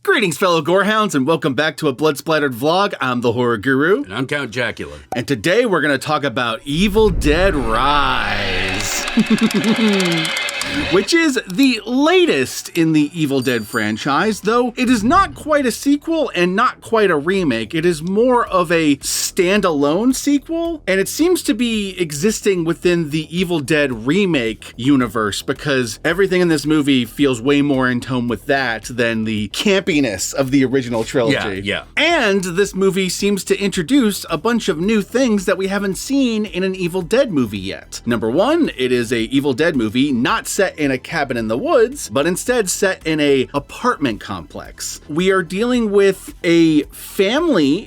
Greetings, fellow Gorehounds, and welcome back to a Blood Splattered vlog. I'm the Horror Guru. And I'm Count Jackula. And today we're going to talk about Evil Dead Rise. Which is the latest in the Evil Dead franchise, though it is not quite a sequel and not quite a remake. It is more of a standalone sequel, and it seems to be existing within the Evil Dead remake universe because everything in this movie feels way more in tone with that than the campiness of the original trilogy. Yeah. And this movie seems to introduce a bunch of new things that we haven't seen in an Evil Dead movie yet. Number one, it is a Evil Dead movie not set in a cabin in the woods, but instead set in a apartment complex. We are dealing with a family,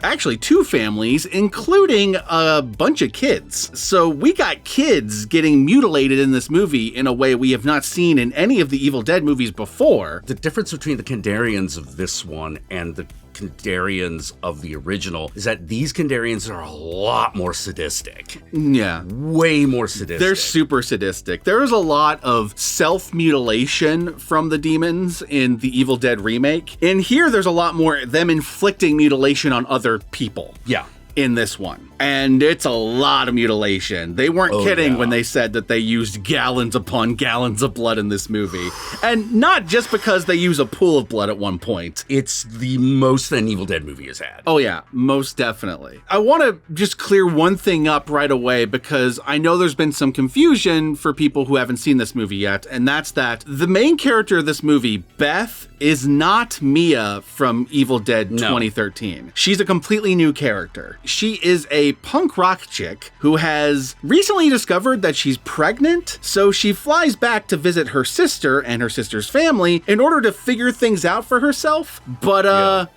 actually two families, including a bunch of kids. So we got kids getting mutilated in this movie in a way we have not seen in any of the Evil Dead movies before. The difference between the Kandarians of this one and the Kandarians of the original is that these Kandarians are a lot more sadistic. Yeah. Way more sadistic. They're super sadistic. There is a lot of self-mutilation from the demons in the Evil Dead remake. In here, there's a lot more them inflicting mutilation on other people. Yeah. In this one. And it's a lot of mutilation. They weren't kidding when they said that they used gallons upon gallons of blood in this movie. And not just because they use a pool of blood at one point. It's the most an Evil Dead movie has had. Oh yeah, most definitely. I want to just clear one thing up right away because I know there's been some confusion for people who haven't seen this movie yet, and that's that the main character of this movie, Beth, is not Mia from Evil Dead 2013. She's a completely new character. She is a punk rock chick who has recently discovered that she's pregnant, so she flies back to visit her sister and her sister's family in order to figure things out for herself. But,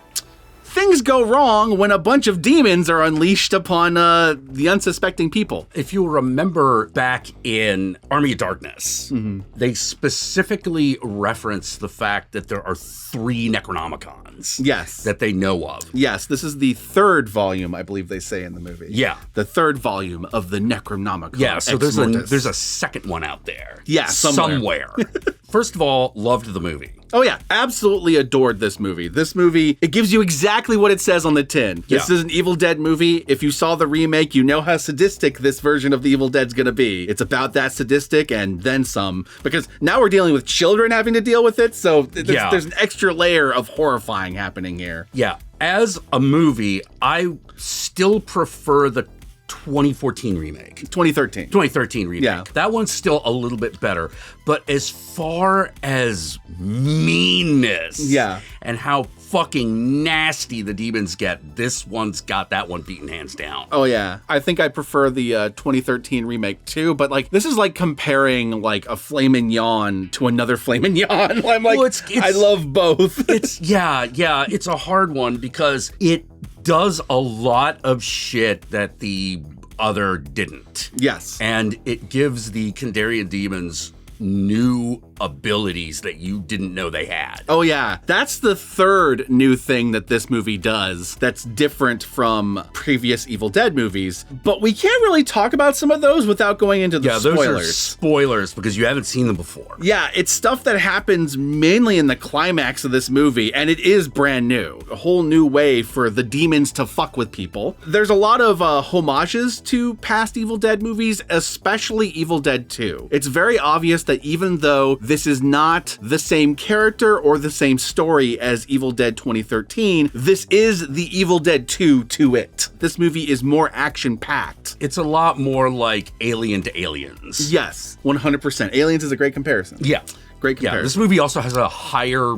things go wrong when a bunch of demons are unleashed upon the unsuspecting people. If you remember back in Army of Darkness, they specifically reference the fact that there are 3 Necronomicons. Yes. That they know of. Yes, this is the 3rd volume, I believe they say in the movie. Yeah. The 3rd volume of the Necronomicon. Yeah, so there's a second one out there. Yeah, somewhere. First of all, loved the movie. Oh yeah, absolutely adored this movie. This movie, it gives you exactly what it says on the tin. This is an Evil Dead movie. If you saw the remake, you know how sadistic this version of the Evil Dead's gonna be. It's about that sadistic and then some, because now we're dealing with children having to deal with it, so there's an extra layer of horrifying happening here. Yeah, as a movie, I still prefer the 2014 remake. 2013 remake. Yeah. That one's still a little bit better. But as far as meanness and how fucking nasty the demons get, this one's got that one beaten hands down. Oh yeah. I think I prefer the 2013 remake too, but like this is like comparing like a filet mignon to another filet mignon. I'm like, well, I love both. It's a hard one because it does a lot of shit that the other didn't. Yes. And it gives the Kandarian demons new abilities that you didn't know they had. Oh yeah, that's the 3rd new thing that this movie does that's different from previous Evil Dead movies, but we can't really talk about some of those without going into the spoilers. Those are spoilers because you haven't seen them before. Yeah, it's stuff that happens mainly in the climax of this movie, and it is brand new. A whole new way for the demons to fuck with people. There's a lot of homages to past Evil Dead movies, especially Evil Dead 2. It's very obvious that even though this is not the same character or the same story as Evil Dead 2013, this is the Evil Dead 2 to it. This movie is more action-packed. It's a lot more like Alien to Aliens. Yes, 100%. Aliens is a great comparison. Yeah. Great comparison. Yeah, this movie also has a higher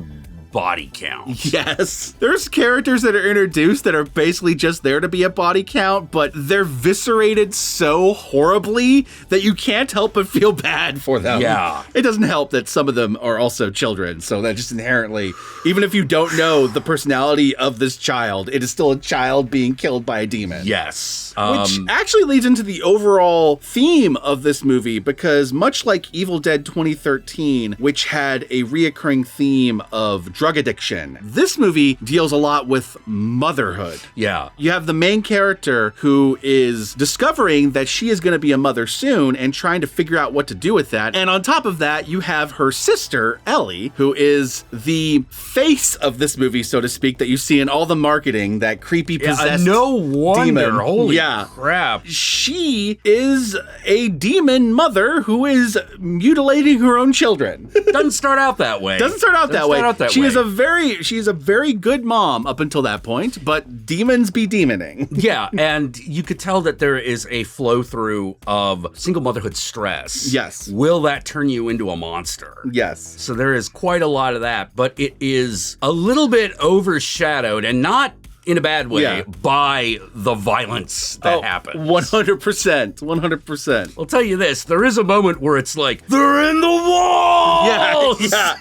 body count. Yes. There's characters that are introduced that are basically just there to be a body count, but they're viscerated so horribly that you can't help but feel bad for them. Yeah. It doesn't help that some of them are also children, so that just inherently, even if you don't know the personality of this child, it is still a child being killed by a demon. Yes. Which actually leads into the overall theme of this movie, because much like Evil Dead 2013, which had a reoccurring theme of drug addiction. This movie deals a lot with motherhood. Yeah. You have the main character who is discovering that she is going to be a mother soon and trying to figure out what to do with that. And on top of that, you have her sister, Ellie, who is the face of this movie, so to speak, that you see in all the marketing, that creepy possessed no wonder. demon. Holy crap. She is a demon mother who is mutilating her own children. Doesn't start out that way. Doesn't start out that way. She is a very good mom up until that point, but demons be demoning. Yeah, and you could tell that there is a flow through of single motherhood stress. Yes. Will that turn you into a monster? Yes. So there is quite a lot of that, but it is a little bit overshadowed, and not in a bad way, by the violence that happens. 100%. 100%. I'll tell you this, there is a moment where it's like, they're in the walls! Yeah.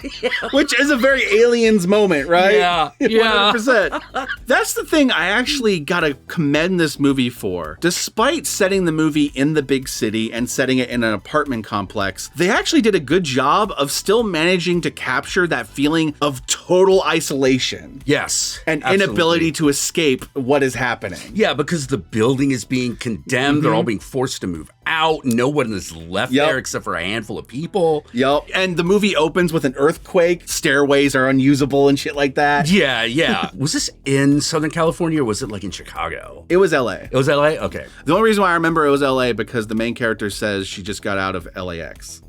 Which is a very Aliens moment, right? Yeah. 100%. That's the thing I actually gotta commend this movie for. Despite setting the movie in the big city and setting it in an apartment complex, they actually did a good job of still managing to capture that feeling of total isolation. Yes. And inability to escape what is happening. Yeah, because the building is being condemned. They're all being forced to move out. No one is left there except for a handful of people. Yep. And the movie opens with an earthquake. Stairways are unusable and shit like that. Yeah. Was this in Southern California or was it like in Chicago? It was LA. It was LA? Okay. The only reason why I remember it was LA because the main character says she just got out of LAX.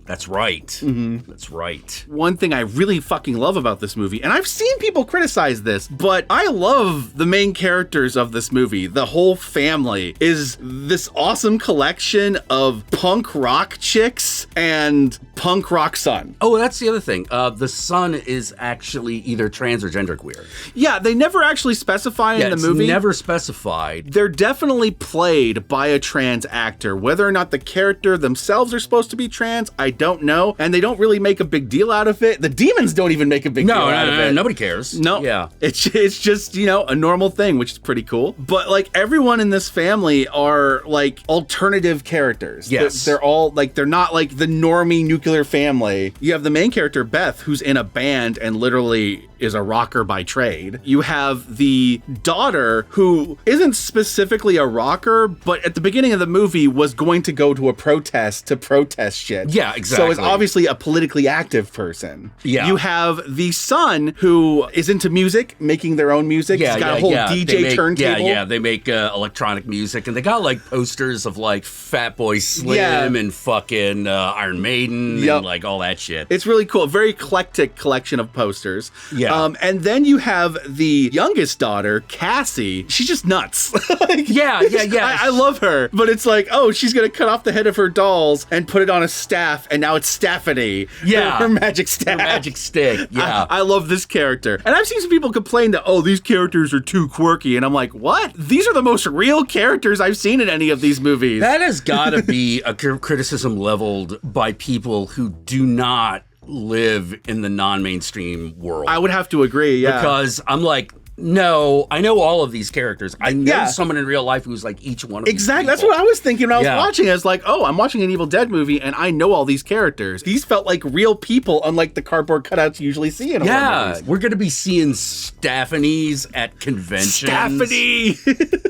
That's right. That's right. One thing I really fucking love about this movie, and I've seen people criticize this, but I love the main characters of this movie. The whole family is this awesome collection of punk rock chicks and punk rock son. Oh, that's the other thing. The son is actually either trans or genderqueer. Yeah, they never actually specify in the movie. It's never specified. They're definitely played by a trans actor. Whether or not the character themselves are supposed to be trans, I don't know, and they don't really make a big deal out of it. The demons don't even make a big deal out of it. Nobody cares. No. Yeah. It's just, a normal thing, which is pretty cool. But like everyone in this family are like alternative characters. Yes. They're all like, they're not like the normie nuclear family. You have the main character, Beth, who's in a band and literally is a rocker by trade. You have the daughter who isn't specifically a rocker, but at the beginning of the movie was going to go to a protest to protest shit. Yeah, exactly. So it's obviously a politically active person. Yeah. You have the son who is into music, making their own music. He's got a whole DJ turntable. Yeah, they make electronic music, and they got like posters of like Fatboy Slim and fucking Iron Maiden and like all that shit. It's really cool. A very eclectic collection of posters. Yeah. And then you have the youngest daughter, Cassie. She's just nuts. Yeah. I love her. But it's like, oh, she's going to cut off the head of her dolls and put it on a staff, and now it's Stephanie. Yeah. Her magic staff. Her magic stick. Yeah. I love this character. And I've seen some people complain that, oh, these characters are too quirky. And I'm like, what? These are the most real characters I've seen in any of these movies. That has got to be a criticism leveled by people who do not live in the non-mainstream world. I would have to agree, yeah. Because I'm like, no, I know all of these characters. I know someone in real life who's like each one of these people. That's what I was thinking when I was watching. I was like, oh, I'm watching an Evil Dead movie and I know all these characters. These felt like real people, unlike the cardboard cutouts you usually see in horror movies. We're going to be seeing Stephanies at conventions. Stephanie!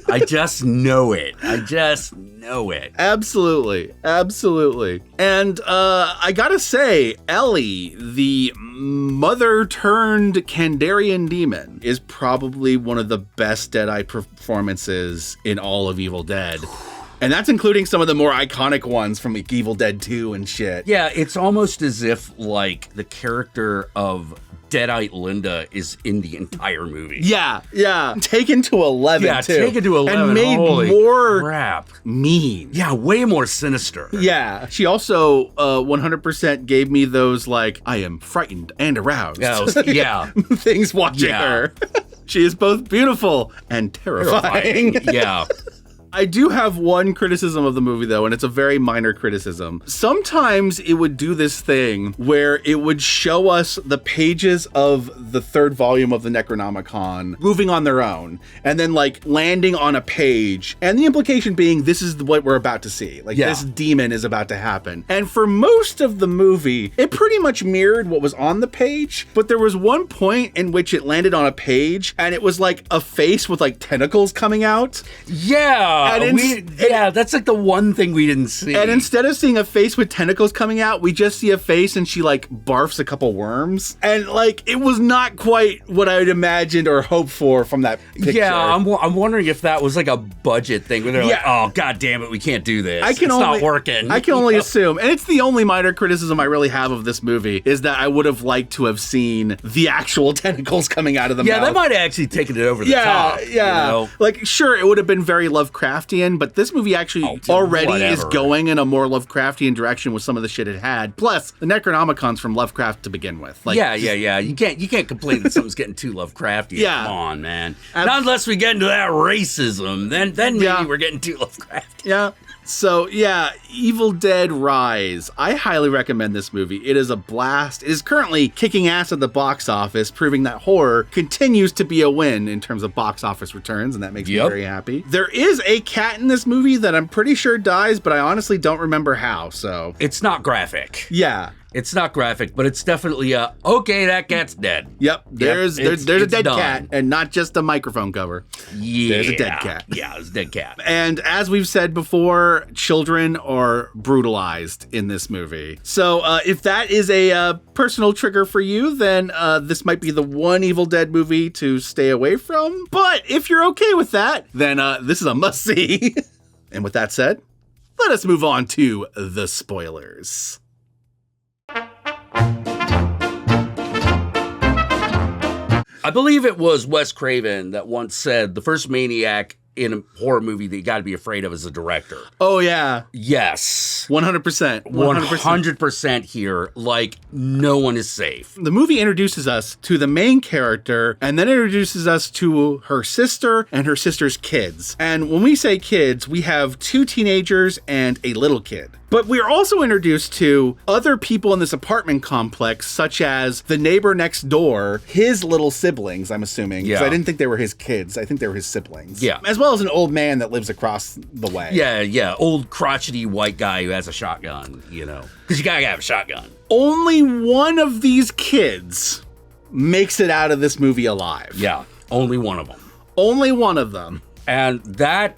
I just know it. Absolutely. And I gotta say, Ellie, the mother-turned Kandarian demon, is probably one of the best Deadeye performances in all of Evil Dead. And that's including some of the more iconic ones from like Evil Dead 2 and shit. Yeah, it's almost as if like the character of Deadite Linda is in the entire movie. Yeah. Taken to 11, too. Taken to 11. And made more crap. Mean. Yeah, way more sinister. Yeah. She also 100% gave me those, like, I am frightened and aroused. Yeah. things watching her. She is both beautiful and terrifying. Yeah. I do have one criticism of the movie, though, and it's a very minor criticism. Sometimes it would do this thing where it would show us the pages of the third volume of the Necronomicon moving on their own, and then like landing on a page, and the implication being this is what we're about to see. Like this demon is about to happen. And for most of the movie, it pretty much mirrored what was on the page, but there was one point in which it landed on a page, and it was like a face with like tentacles coming out. Yeah, that's like the one thing we didn't see. And instead of seeing a face with tentacles coming out, we just see a face and she like barfs a couple worms. And like, it was not quite what I had imagined or hoped for from that picture. Yeah, I'm wondering if that was like a budget thing where they're like, oh, god damn it, we can't do this. It's not working. I can only assume. And it's the only minor criticism I really have of this movie is that I would have liked to have seen the actual tentacles coming out of the mouth. Yeah, that might have actually taken it over the top. Yeah. You know? Like, sure, it would have been very Lovecraftian, but this movie actually already is going in a more Lovecraftian direction with some of the shit it had. Plus, the Necronomicon's from Lovecraft to begin with. Like, yeah. You can't complain that something's getting too Lovecraftian. Yeah. Come on, man. Not unless we get into that racism. Then maybe we're getting too Lovecraftian. Yeah. So, Evil Dead Rise. I highly recommend this movie. It is a blast. It is currently kicking ass at the box office, proving that horror continues to be a win in terms of box office returns, and that makes me very happy. There is a cat in this movie that I'm pretty sure dies, but I honestly don't remember how, so... It's not graphic. Yeah. It's not graphic, but it's definitely okay, that cat's dead. Yep, there's a dead cat, and not just a microphone cover. Yeah. There's a dead cat. Yeah, there's a dead cat. And as we've said before, children are brutalized in this movie. So if that is a personal trigger for you, then this might be the one Evil Dead movie to stay away from. But if you're okay with that, then this is a must-see. And with that said, let us move on to the spoilers. I believe it was Wes Craven that once said the first maniac in a horror movie that you got to be afraid of as a director. Oh, yeah. Yes. 100%. 100% here. Like, no one is safe. The movie introduces us to the main character and then introduces us to her sister and her sister's kids. And when we say kids, we have 2 teenagers and a little kid. But we're also introduced to other people in this apartment complex, such as the neighbor next door, his little siblings, I'm assuming. Because I didn't think they were his kids. I think they were his siblings. Yeah. As well as an old man that lives across the way. Yeah. Old crotchety white guy who has a shotgun, you know. Because you gotta have a shotgun. Only one of these kids makes it out of this movie alive. Yeah, only one of them. Only one of them. And that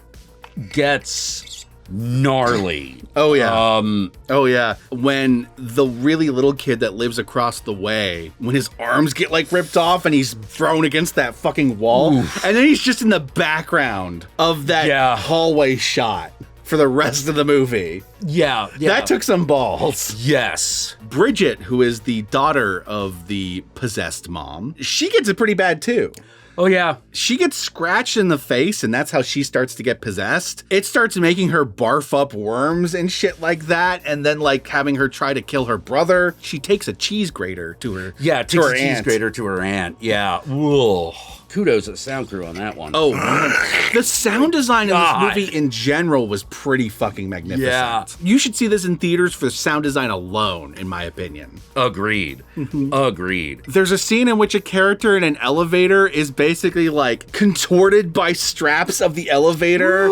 gets gnarly. Oh yeah. When the really little kid that lives across the way, when his arms get like ripped off and he's thrown against that fucking wall, and then he's just in the background of that hallway shot for the rest of the movie. Yeah. That took some balls. Yes. Bridget, who is the daughter of the possessed mom, she gets it pretty bad too. Oh, yeah. She gets scratched in the face, and that's how she starts to get possessed. It starts making her barf up worms and shit like that, and then, like, having her try to kill her brother. She takes a cheese grater to her cheese grater to her aunt. Yeah. Whoa. Kudos to the sound crew on that one. Oh, the sound design of this movie in general was pretty fucking magnificent. Yeah. You should see this in theaters for the sound design alone, in my opinion. Agreed. Agreed. There's a scene in which a character in an elevator is basically like contorted by straps of the elevator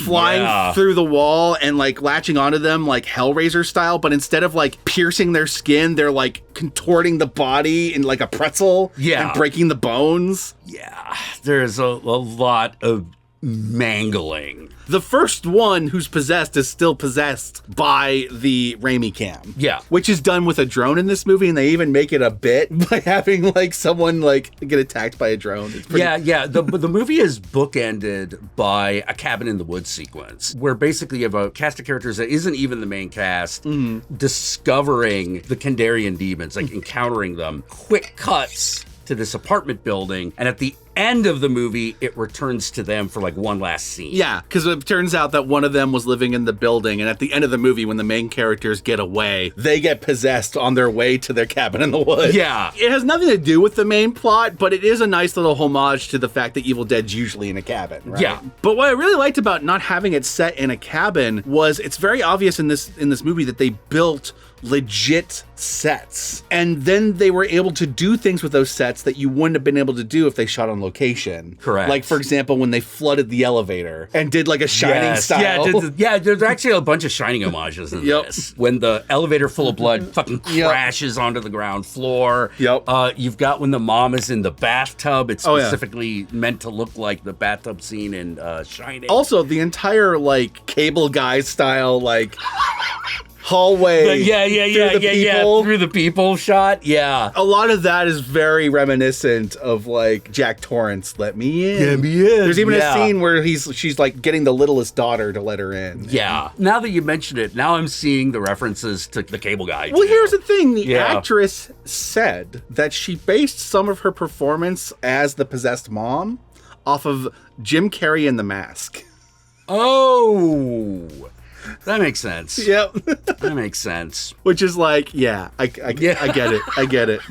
flying through the wall and like latching onto them like Hellraiser style, but instead of like piercing their skin, they're like contorting the body in like a pretzel and breaking the bones. Yeah, there's a lot of mangling. The first one who's possessed is still possessed by the Raimi cam. Yeah. Which is done with a drone in this movie, and they even make it a bit by having like someone like get attacked by a drone. It's pretty... Yeah. The movie is bookended by a cabin in the woods sequence where basically you have a cast of characters that isn't even the main cast discovering the Kandarian demons, like encountering them. Quick cuts to this apartment building, and at the end of the movie, it returns to them for like one last scene. Yeah, because it turns out that one of them was living in the building, and at the end of the movie, when the main characters get away, they get possessed on their way to their cabin in the woods. Yeah. It has nothing to do with the main plot, but it is a nice little homage to the fact that Evil Dead's usually in a cabin, right? Yeah. But what I really liked about not having it set in a cabin was it's very obvious in this movie that they built legit sets, and then they were able to do things with those sets that you wouldn't have been able to do if they shot on location. Correct. Like, for example, when they flooded the elevator and did like a Shining style. Yeah, there's actually a bunch of Shining homages in this. When the elevator full of blood fucking crashes onto the ground floor. You've got when the mom is in the bathtub. It's specifically meant to look like the bathtub scene in Shining. Also, the entire like Cable Guy style like hallway. Through the people shot. Yeah. A lot of that is very reminiscent of like Jack Torrance, Let Me In. Let me in. There's even a scene where she's like getting the littlest daughter to let her in. Yeah. Now that you mention it, now I'm seeing the references to the Cable Guy. Well, here's the thing. The actress said that she based some of her performance as the possessed mom off of Jim Carrey in The Mask. Oh, that makes sense. Yep. That makes sense. Which is like, I get it. I get it.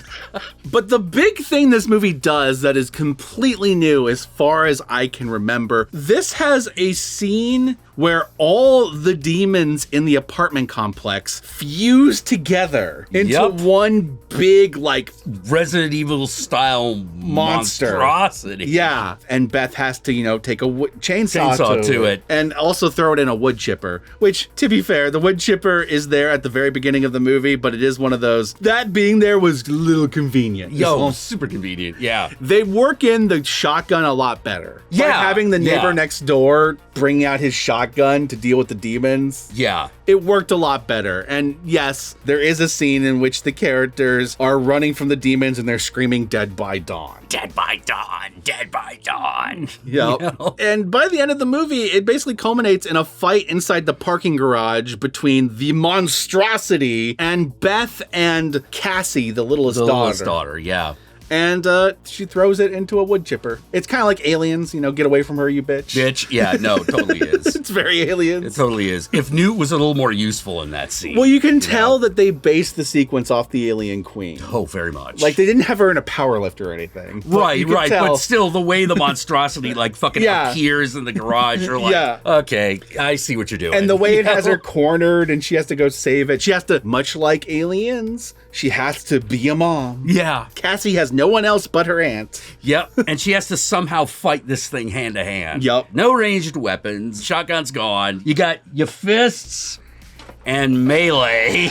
But the big thing this movie does that is completely new as far as I can remember, this has a scene where all the demons in the apartment complex fuse together into one big, like, Resident Evil style monstrosity. Yeah. And Beth has to, take a chainsaw to it. And also throw it in a wood chipper, which, to be fair, the wood chipper is there at the very beginning of the movie, but it is one of those, that being there was a little convenient. Super convenient. Yeah. They work in the shotgun a lot better. Yeah. Like having the neighbor next door bring out his shotgun to deal with the demons. Yeah. It worked a lot better. And yes, there is a scene in which the characters are running from the demons and they're screaming, "Dead by dawn. Dead by dawn. Dead by dawn." Yep. And by the end of the movie, it basically culminates in a fight inside the parking garage between the monstrosity and Beth and Cassie, the littlest daughter. Yeah. And she throws it into a wood chipper. It's kind of like Aliens, get away from her, you bitch. Bitch, yeah, no, totally is. It's very Aliens. It totally is. If Newt was a little more useful in that scene. Well, you can tell that they based the sequence off the Alien Queen. Oh, very much. Like, they didn't have her in a power lift or anything. Right. But still, the way the monstrosity, like, fucking appears in the garage, you're like, okay, I see what you're doing. And the way it has her cornered and she has to go save it. She has to, much like Aliens, she has to be a mom. Yeah. Cassie has no one else but her aunt. Yep. And she has to somehow fight this thing hand to hand. Yep. No ranged weapons. Shotgun's gone. You got your fists and melee.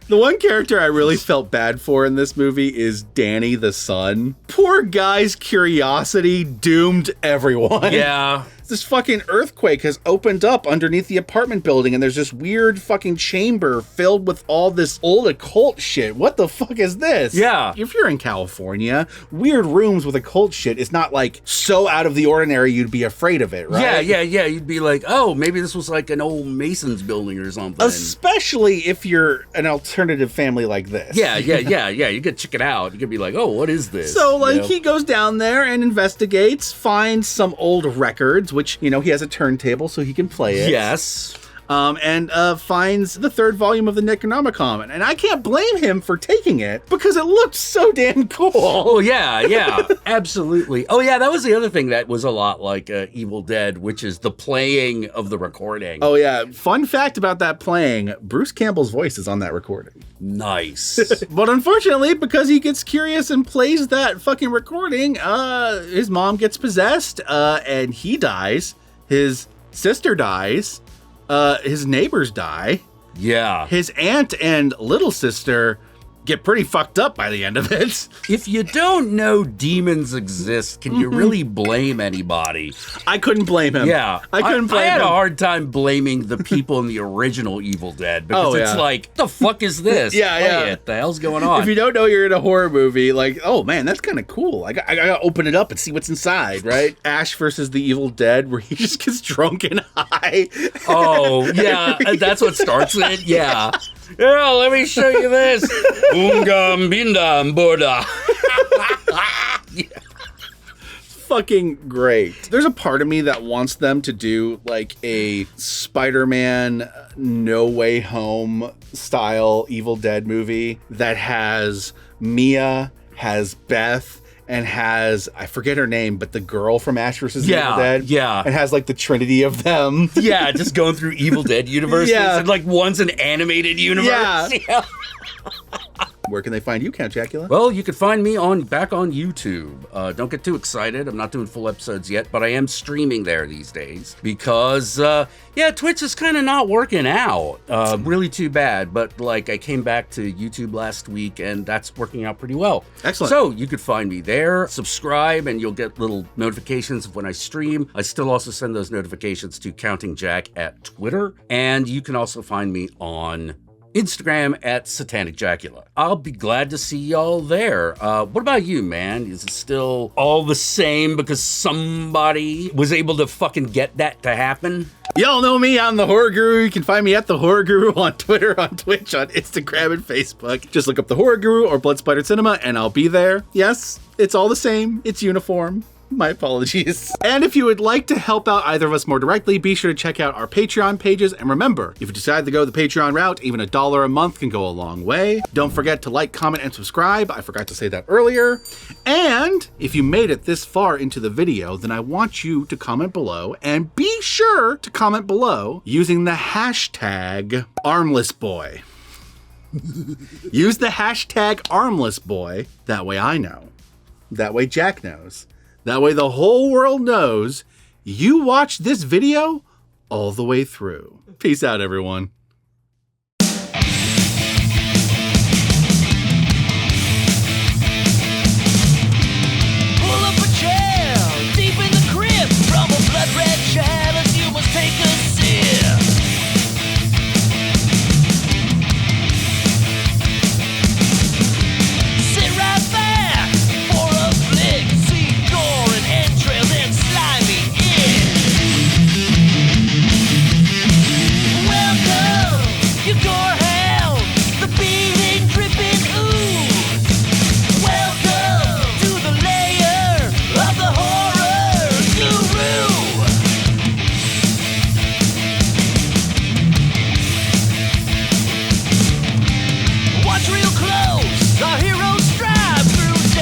The one character I really felt bad for in this movie is Danny the son. Poor guy's curiosity doomed everyone. Yeah. This fucking earthquake has opened up underneath the apartment building and there's this weird fucking chamber filled with all this old occult shit. What the fuck is this? Yeah. If you're in California, weird rooms with occult shit is not like so out of the ordinary you'd be afraid of it, right? Yeah. You'd be like, oh, maybe this was like an old Mason's building or something. Especially if you're an alternative family like this. Yeah. You could check it out. You could be like, oh, what is this? So, he goes down there and investigates, finds some old records, which, he has a turntable so he can play it. Yes. And finds the third volume of the Necronomicon. And I can't blame him for taking it because it looked so damn cool. Oh, yeah, absolutely. Oh, yeah, that was the other thing that was a lot like Evil Dead, which is the playing of the recording. Oh, yeah. Fun fact about that playing, Bruce Campbell's voice is on that recording. Nice. But unfortunately, because he gets curious and plays that fucking recording, his mom gets possessed, and he dies. His sister dies. His neighbors die. Yeah. His aunt and little sister get pretty fucked up by the end of it. If you don't know demons exist, can you really blame anybody? I couldn't blame him. Yeah. I couldn't blame him. I had a hard time blaming the people in the original Evil Dead because it's like, the fuck is this? What the hell's going on? If you don't know you're in a horror movie, like, oh man, that's kind of cool. I gotta open it up and see what's inside, right? Ash versus the Evil Dead, where he just gets drunk and high. Oh, yeah. That's what starts it? Yeah. Yeah, let me show you this. Ungam bindam Buddha. fucking great. There's a part of me that wants them to do like a Spider-Man No Way Home style Evil Dead movie that has Mia, has Beth, and has, I forget her name, but the girl from Ash vs. Evil Dead. Yeah. And has like the trinity of them. Yeah, just going through Evil Dead universes. Yeah. And like one's an animated universe. Yeah. Where can they find you, Count Jackula? Well, you can find me back on YouTube. Don't get too excited. I'm not doing full episodes yet, but I am streaming there these days because, Twitch is kind of not working out. Really too bad. But like, I came back to YouTube last week, and that's working out pretty well. Excellent. So you could find me there. Subscribe, and you'll get little notifications of when I stream. I still also send those notifications to Counting Jack at Twitter, and you can also find me on Instagram at Satanic Jackula. I'll be glad to see y'all there. What about you, man? Is it still all the same because somebody was able to fucking get that to happen? Y'all know me, I'm the Horror Guru. You can find me at the Horror Guru on Twitter, on Twitch, on Instagram, and Facebook. Just look up the Horror Guru or Blood Splattered Cinema and I'll be there. Yes, it's all the same. It's uniform. My apologies. And if you would like to help out either of us more directly, be sure to check out our Patreon pages. And remember, if you decide to go the Patreon route, even $1 a month can go a long way. Don't forget to like, comment, and subscribe. I forgot to say that earlier. And if you made it this far into the video, then I want you to comment below, and be sure to comment below using the hashtag #ArmlessBoy. Use the hashtag #ArmlessBoy. That way I know. That way Jack knows. That way the whole world knows you watched this video all the way through. Peace out, everyone.